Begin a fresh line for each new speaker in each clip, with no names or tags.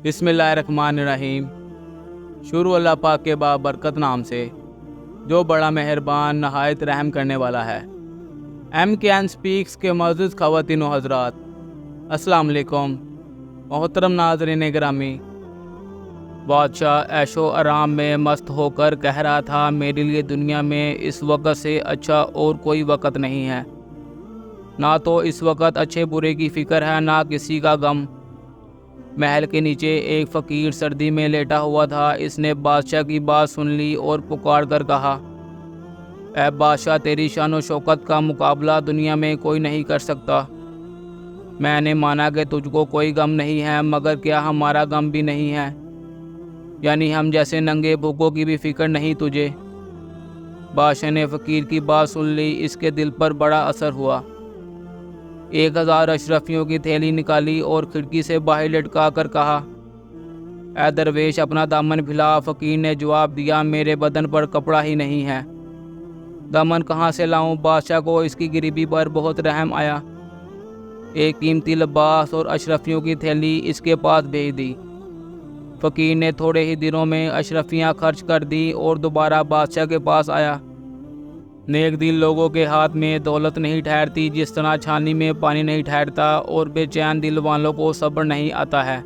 بسم اللہ الرحمن الرحیم۔ شروع اللہ پاک کے بابرکت نام سے جو بڑا مہربان نہایت رحم کرنے والا ہے۔ ایم کے این سپیکس کے معزز خواتین و حضرات، السلام علیکم۔ محترم ناظرین گرامی، بادشاہ عیش و آرام میں مست ہو کر کہہ رہا تھا، میرے لیے دنیا میں اس وقت سے اچھا اور کوئی وقت نہیں ہے۔ نہ تو اس وقت اچھے برے کی فکر ہے، نہ کسی کا غم۔ محل کے نیچے ایک فقیر سردی میں لیٹا ہوا تھا۔ اس نے بادشاہ کی بات سن لی اور پکار کر کہا، اے بادشاہ، تیری شان و شوکت کا مقابلہ دنیا میں کوئی نہیں کر سکتا۔ میں نے مانا کہ تجھ کو کوئی غم نہیں ہے، مگر کیا ہمارا غم بھی نہیں ہے؟ یعنی ہم جیسے ننگے بھوکوں کی بھی فکر نہیں تجھے؟ بادشاہ نے فقیر کی بات سن لی۔ اس کے دل پر بڑا اثر ہوا۔ 1000 اشرفیوں کی تھیلی نکالی اور کھڑکی سے باہر لٹکا کر کہا، اے درویش، اپنا دامن پھیلا۔ فقیر نے جواب دیا، میرے بدن پر کپڑا ہی نہیں ہے، دامن کہاں سے لاؤں؟ بادشاہ کو اس کی غریبی پر بہت رحم آیا۔ ایک قیمتی لباس اور اشرفیوں کی تھیلی اس کے پاس بھیج دی۔ فقیر نے تھوڑے ہی دنوں میں اشرفیاں خرچ کر دی اور دوبارہ بادشاہ کے پاس آیا۔ نیک دل لوگوں کے ہاتھ میں دولت نہیں ٹھہرتی، جس طرح چھانی میں پانی نہیں ٹھہرتا، اور بے چین دل والوں کو صبر نہیں آتا ہے۔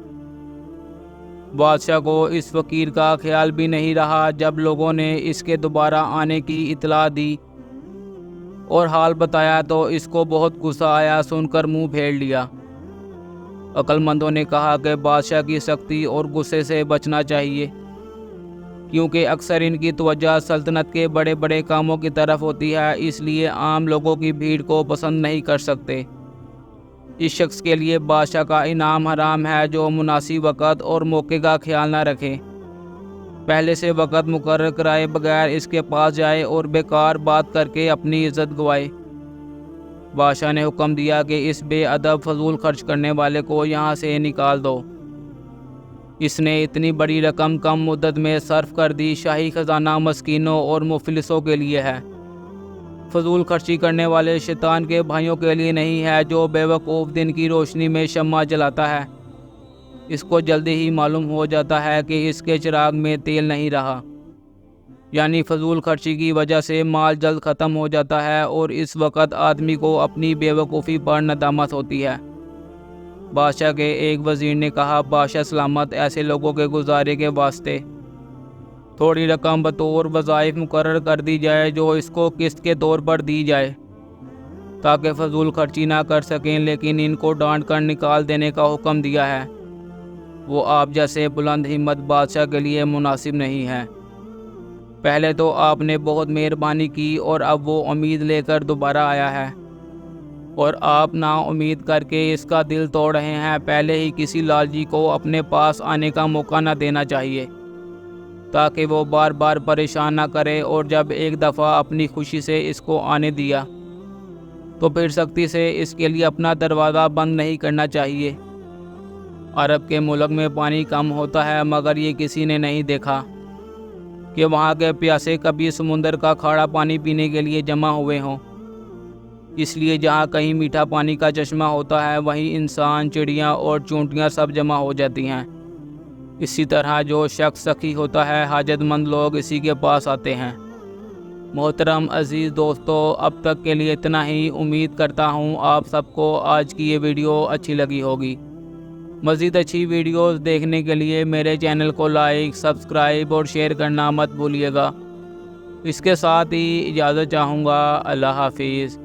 بادشاہ کو اس فقیر کا خیال بھی نہیں رہا۔ جب لوگوں نے اس کے دوبارہ آنے کی اطلاع دی اور حال بتایا تو اس کو بہت غصہ آیا۔ سن کر منہ پھیر لیا۔ عقل مندوں نے کہا کہ بادشاہ کی سختی اور غصے سے بچنا چاہیے، کیونکہ اکثر ان کی توجہ سلطنت کے بڑے بڑے کاموں کی طرف ہوتی ہے، اس لیے عام لوگوں کی بھیڑ کو پسند نہیں کر سکتے۔ اس شخص کے لیے بادشاہ کا انعام حرام ہے جو مناسب وقت اور موقع کا خیال نہ رکھے، پہلے سے وقت مقرر کرائے بغیر اس کے پاس جائے اور بیکار بات کر کے اپنی عزت گوائے۔ بادشاہ نے حکم دیا کہ اس بے ادب فضول خرچ کرنے والے کو یہاں سے نکال دو۔ اس نے اتنی بڑی رقم کم مدت میں صرف کر دی۔ شاہی خزانہ مسکینوں اور مفلسوں کے لیے ہے، فضول خرچی کرنے والے شیطان کے بھائیوں کے لیے نہیں ہے۔ جو بے وقوف دن کی روشنی میں شمع جلاتا ہے، اس کو جلدی ہی معلوم ہو جاتا ہے کہ اس کے چراغ میں تیل نہیں رہا۔ یعنی فضول خرچی کی وجہ سے مال جلد ختم ہو جاتا ہے اور اس وقت آدمی کو اپنی بے وقوفی پر ندامت ہوتی ہے۔ بادشاہ کے ایک وزیر نے کہا، بادشاہ سلامت، ایسے لوگوں کے گزارے کے واسطے تھوڑی رقم بطور وظائف مقرر کر دی جائے جو اس کو قسط کے طور پر دی جائے، تاکہ فضول خرچی نہ کر سکیں، لیکن ان کو ڈانٹ کر نکال دینے کا حکم دیا ہے۔ وہ آپ جیسے بلند ہمت بادشاہ کے لیے مناسب نہیں ہے۔ پہلے تو آپ نے بہت مہربانی کی اور اب وہ امید لے کر دوبارہ آیا ہے، اور آپ نا امید کر کے اس کا دل توڑ رہے ہیں۔ پہلے ہی کسی لالچی کو اپنے پاس آنے کا موقع نہ دینا چاہیے، تاکہ وہ بار بار پریشان نہ کرے، اور جب ایک دفعہ اپنی خوشی سے اس کو آنے دیا تو پھر سختی سے اس کے لیے اپنا دروازہ بند نہیں کرنا چاہیے۔ عرب کے ملک میں پانی کم ہوتا ہے، مگر یہ کسی نے نہیں دیکھا کہ وہاں کے پیاسے کبھی سمندر کا کھارا پانی پینے کے لیے جمع ہوئے ہوں۔ اس لیے جہاں کہیں میٹھا پانی کا چشمہ ہوتا ہے، وہیں انسان، چڑیاں اور چونٹیاں سب جمع ہو جاتی ہیں۔ اسی طرح جو شخص سخی ہوتا ہے، حاجت مند لوگ اسی کے پاس آتے ہیں۔ محترم عزیز دوستو، اب تک کے لیے اتنا ہی۔ امید کرتا ہوں آپ سب کو آج کی یہ ویڈیو اچھی لگی ہوگی۔ مزید اچھی ویڈیوز دیکھنے کے لیے میرے چینل کو لائک، سبسکرائب اور شیئر کرنا مت بھولیے گا۔ اس کے ساتھ ہی اجازت چاہوں گا۔ اللہ حافظ۔